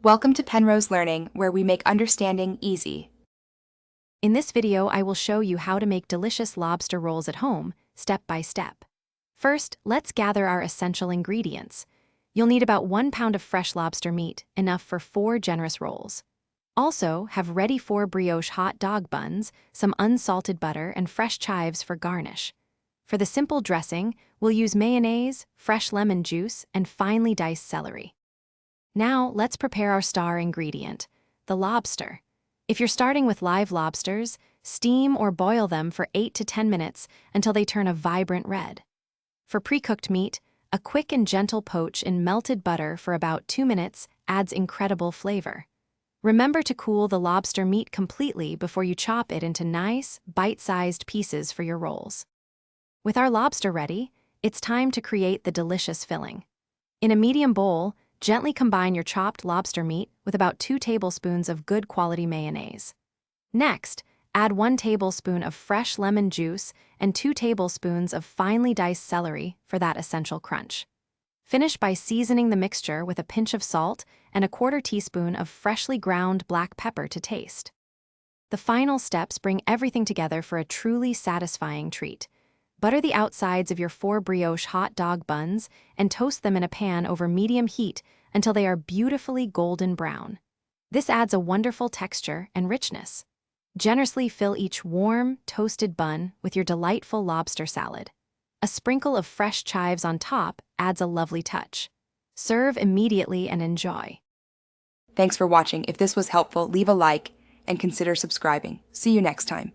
Welcome to Penrose Learning, where we make understanding easy. In this video, I will show you how to make delicious lobster rolls at home, step by step. First, let's gather our essential ingredients. You'll need about 1 pound of fresh lobster meat, enough for 4 generous rolls. Also, have ready 4 brioche hot dog buns, some unsalted butter, and fresh chives for garnish. For the simple dressing, we'll use mayonnaise, fresh lemon juice, and finely diced celery. Now, let's prepare our star ingredient, the lobster. If you're starting with live lobsters, steam or boil them for 8 to 10 minutes until they turn a vibrant red. For pre-cooked meat, a quick and gentle poach in melted butter for about 2 minutes adds incredible flavor. Remember to cool the lobster meat completely before you chop it into nice, bite-sized pieces for your rolls. With our lobster ready, it's time to create the delicious filling. In a medium bowl, gently combine your chopped lobster meat with about 2 tablespoons of good quality mayonnaise. Next, add 1 tablespoon of fresh lemon juice and 2 tablespoons of finely diced celery for that essential crunch. Finish by seasoning the mixture with a pinch of salt and a 1/4 teaspoon of freshly ground black pepper to taste. The final steps bring everything together for a truly satisfying treat. Butter the outsides of your 4 brioche hot dog buns and toast them in a pan over medium heat until they are beautifully golden brown. This adds a wonderful texture and richness. Generously fill each warm, toasted bun with your delightful lobster salad. A sprinkle of fresh chives on top adds a lovely touch. Serve immediately and enjoy. Thanks for watching. If this was helpful, leave a like and consider subscribing. See you next time.